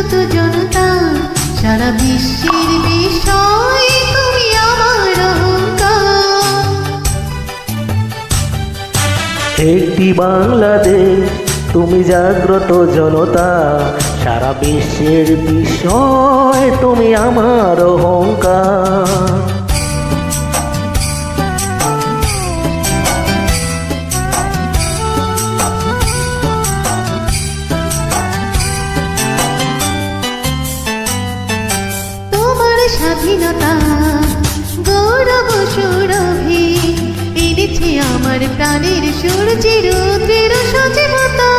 জাগ্রত জনতা, সারা বিশ্বের বিষয় তুমি আমার অহংকার। একটি বাংলাদেশ তুমি জাগ্রত জনতা, সারা বিশ্বের বিষয় তুমি আমার অহংকার। তোমার স্বাধীনতা গৌরব সৌরভে এনেছে আমার প্রাণের সূর্যের রৌদ্রের সজীবতা।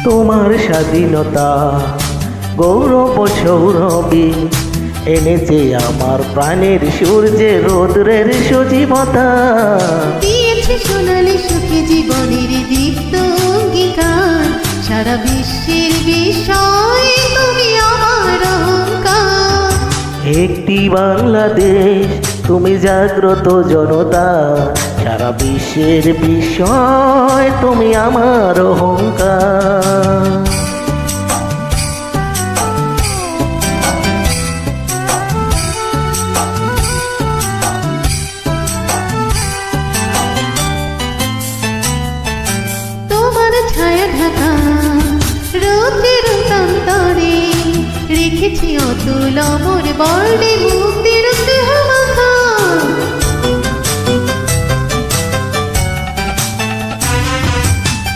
তোমার স্বাধীনতা গৌরব সৌরভে এনেছে আমার প্রাণের সূর্যের রৌদ্রের সজীবতা। দিয়েছে সোনালি সুখে জীবনের দীপ্ত অঙ্গীকার, সারা বিশ্বের বিষয় তুমি আমার অহংকার। একটি বাংলাদেশ তুমি জাগ্রত জনতা, সারা বিশ্বের বিষয় তুমি আমার অহংকার। তোমার ছায়া ঢাকা রৌদ্রের তন্তরে রেখেছি অতুল অমর বর্ণে মুক্তির স্নেহ মাখা।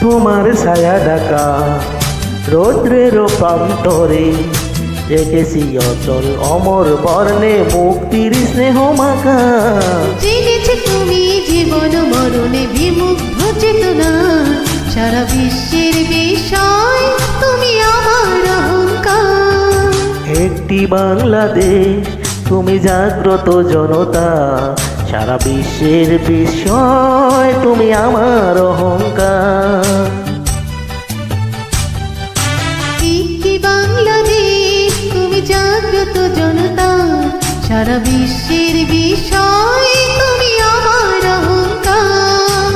তোমার ছায়া ঢাকা রৌদ্রের প্রান্তরে রেখেছি অচল অমর বর্ণে মুক্তির স্নেহ মাখা। জেনেছি তুমি জীবন মরণে বিমুগ্ধ চেতনা, সারা বিশ্বের বিষয় তুমি আমার অহংকার। একটি বাংলাদেশ তুমি জাগ্রত জনতা, সারা বিশ্বের বিষয় তুমি আমার অহংকার। একটি বাংলাদেশ তুমি জাগ্রত জনতা, সারা বিশ্বের বিষয় তুমি আমার অহংকার।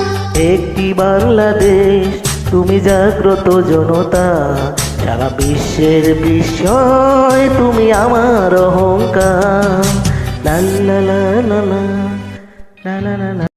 একটি বাংলাদেশ তুমি জাগ্রত জনতা, সারা বিশ্বের বিষয় তুমি আমার অহংকার। লা লা লা লা লা লা লা লা লা।